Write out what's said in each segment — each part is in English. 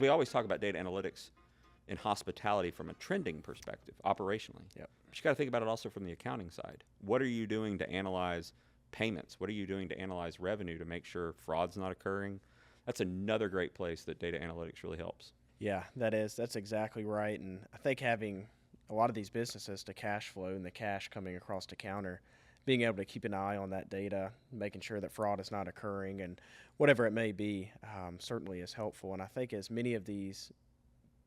We always talk about data analytics in hospitality from a trending perspective, operationally. Yep. But you got to think about it also from the accounting side. What are you doing to analyze payments? What are you doing to analyze revenue to make sure fraud's not occurring? That's another great place that data analytics really helps. Yeah, that's exactly right. And I think having a lot of these businesses to cash flow and the cash coming across the counter, being able to keep an eye on that data, making sure that fraud is not occurring and whatever it may be, certainly is helpful. And I think as many of these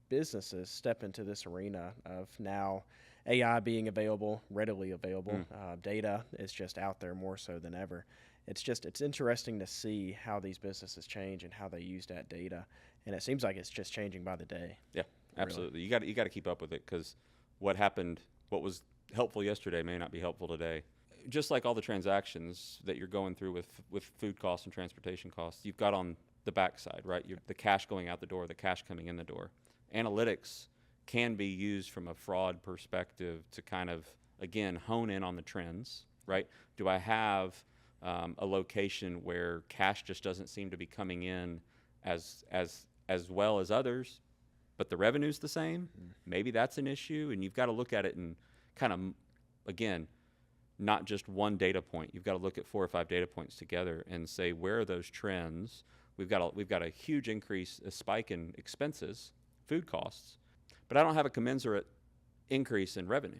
businesses step into this arena of now AI being available, readily available, data is just out there more so than ever. It's interesting to see how these businesses change and how they use that data. And it seems like it's just changing by the day. Yeah, absolutely. Really. You got to keep up with it, because what was helpful yesterday may not be helpful today. Just like all the transactions that you're going through with food costs and transportation costs, you've got on the backside, right? The cash going out the door, the cash coming in the door. Analytics can be used from a fraud perspective to kind of, again, hone in on the trends, right? Do I have a location where cash just doesn't seem to be coming in as well as others, but the revenue's the same? Maybe that's an issue, and you've got to look at it and kind of, again, not just one data point. You've got to look at 4 or 5 data points together and say, where are those trends? We've got a huge increase, a spike in expenses, food costs, but I don't have a commensurate increase in revenue,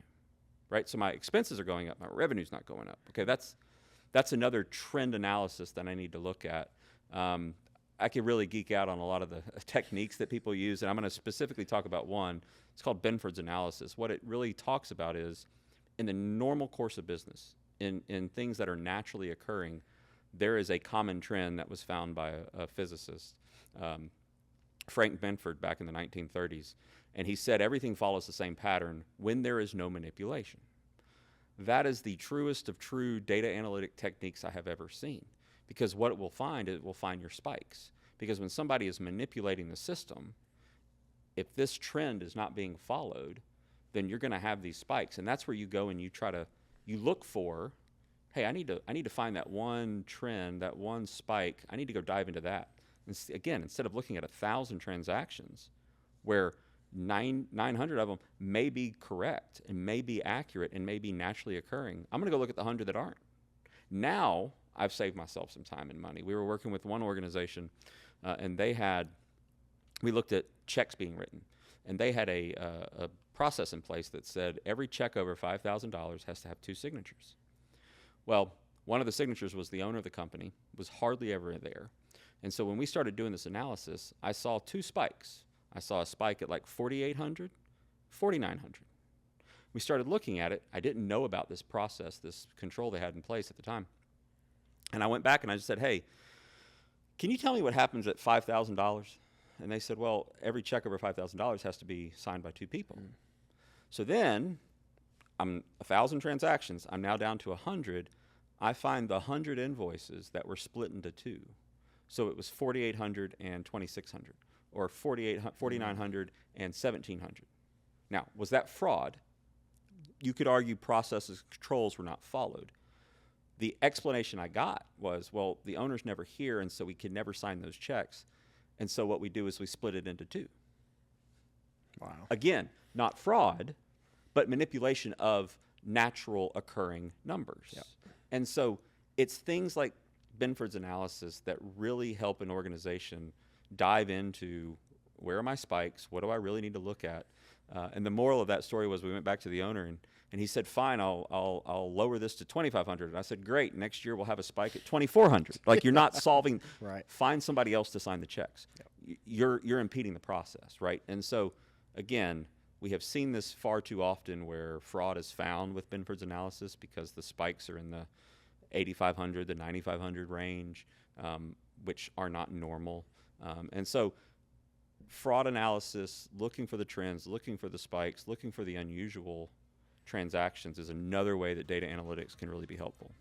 right? So my expenses are going up, my revenue's not going up. Okay, that's another trend analysis that I need to look at. I could really geek out on a lot of the techniques that people use, and I'm going to specifically talk about one. It's called Benford's analysis. What it really talks about is, in the normal course of business, in things that are naturally occurring, there is a common trend that was found by a physicist, Frank Benford, back in the 1930s. And he said everything follows the same pattern when there is no manipulation. That is the truest of true data analytic techniques I have ever seen. Because what it will find your spikes. Because when somebody is manipulating the system, if this trend is not being followed, then you're going to have these spikes. And that's where you go and you look for, hey, I need to find that one trend, that one spike. I need to go dive into that. And again, instead of looking at 1,000 transactions where 900 of them may be correct and may be accurate and may be naturally occurring, I'm going to go look at the 100 that aren't. Now I've saved myself some time and money. We were working with one organization, and we looked at checks being written, and they had a process in place that said every check over $5,000 has to have 2 signatures. Well, one of the signatures was the owner of the company, was hardly ever there. And so when we started doing this analysis, I saw 2 spikes. I saw a spike at like 4,800, 4,900. We started looking at it. I didn't know about this process, this control they had in place at the time. And I went back and I just said, hey, can you tell me what happens at $5,000? And they said, well, every check over $5,000 has to be signed by 2 people. So then, I'm 1,000 transactions. I'm now down to 100. I find the 100 invoices that were split into 2. So it was 4,800 and 2,600, or 4,900 and 1,700. Now, was that fraud? You could argue processes, controls were not followed. The explanation I got was, well, the owner's never here, and so we could never sign those checks. And so what we do is we split it into 2. Wow. Again, not fraud, but manipulation of natural occurring numbers. Yep. And so it's things like Benford's analysis that really help an organization dive into, where are my spikes? What do I really need to look at? And the moral of that story was, we went back to the owner, and he said, fine, I'll lower this to 2,500. And I said, great, next year we'll have a spike at 2,400. Like, you're not solving, right. Find somebody else to sign the checks. Yep. You're impeding the process, right? And so, again, we have seen this far too often where fraud is found with Benford's analysis, because the spikes are in the 8,500, the 9,500 range, which are not normal. And so fraud analysis, looking for the trends, looking for the spikes, looking for the unusual transactions is another way that data analytics can really be helpful.